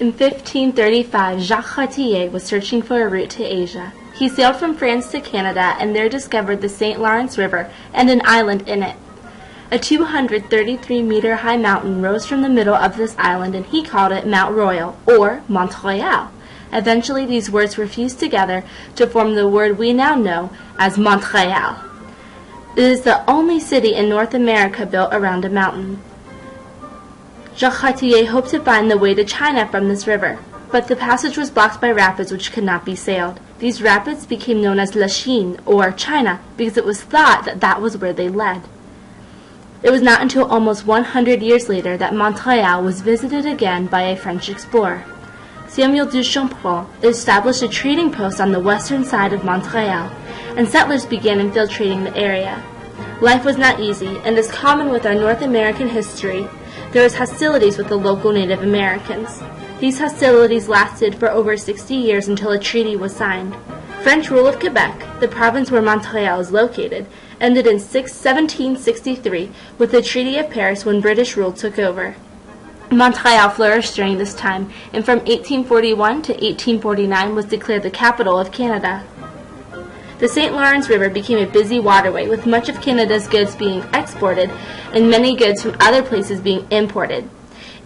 In 1535, Jacques Cartier was searching for a route to Asia. He sailed from France to Canada and there discovered the St. Lawrence River and an island in it. A 233-meter-high mountain rose from the middle of this island, and he called it Mount Royal, or Montreal. Eventually, these words were fused together to form the word we now know as Montreal. It is the only city in North America built around a mountain. Jacques Cartier hoped to find the way to China from this river, but the passage was blocked by rapids which could not be sailed. These rapids became known as La Chine, or China, because it was thought that that was where they led. It was not until almost 100 years later that Montreal was visited again by a French explorer. Samuel du Champlain established a trading post on the western side of Montreal, and settlers began infiltrating the area. Life was not easy, and as common with our North American history, there was hostilities with the local Native Americans. These hostilities lasted for over 60 years until a treaty was signed. French rule of Quebec, the province where Montreal is located, ended in 1763 with the Treaty of Paris when British rule took over. Montreal flourished during this time, and from 1841 to 1849 was declared the capital of Canada. The St. Lawrence River became a busy waterway, with much of Canada's goods being exported and many goods from other places being imported.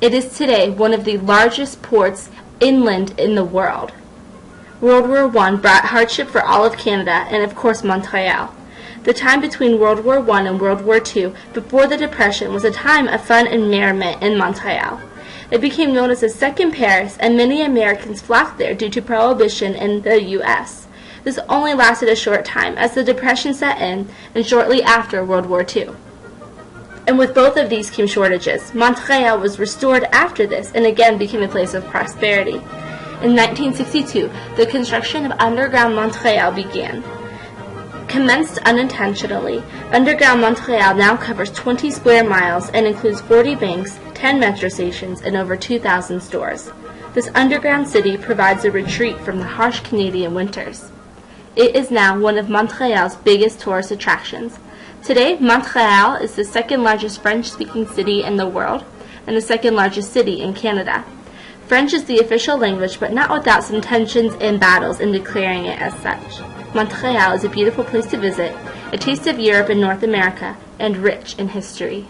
It is today one of the largest ports inland in the world. World War I brought hardship for all of Canada and, of course, Montreal. The time between World War I and World War II, before the Depression, was a time of fun and merriment in Montreal. It became known as the Second Paris, and many Americans flocked there due to Prohibition in the U.S. This only lasted a short time, as the Depression set in, and shortly after World War II. And with both of these came shortages. Montreal was restored after this, and again became a place of prosperity. In 1962, the construction of Underground Montreal began. Commenced unintentionally, Underground Montreal now covers 20 square miles and includes 40 banks, 10 metro stations, and over 2,000 stores. This underground city provides a retreat from the harsh Canadian winters. It is now one of Montreal's biggest tourist attractions. Today, Montreal is the second largest French-speaking city in the world and the second largest city in Canada. French is the official language, but not without some tensions and battles in declaring it as such. Montreal is a beautiful place to visit, a taste of Europe and North America, and rich in history.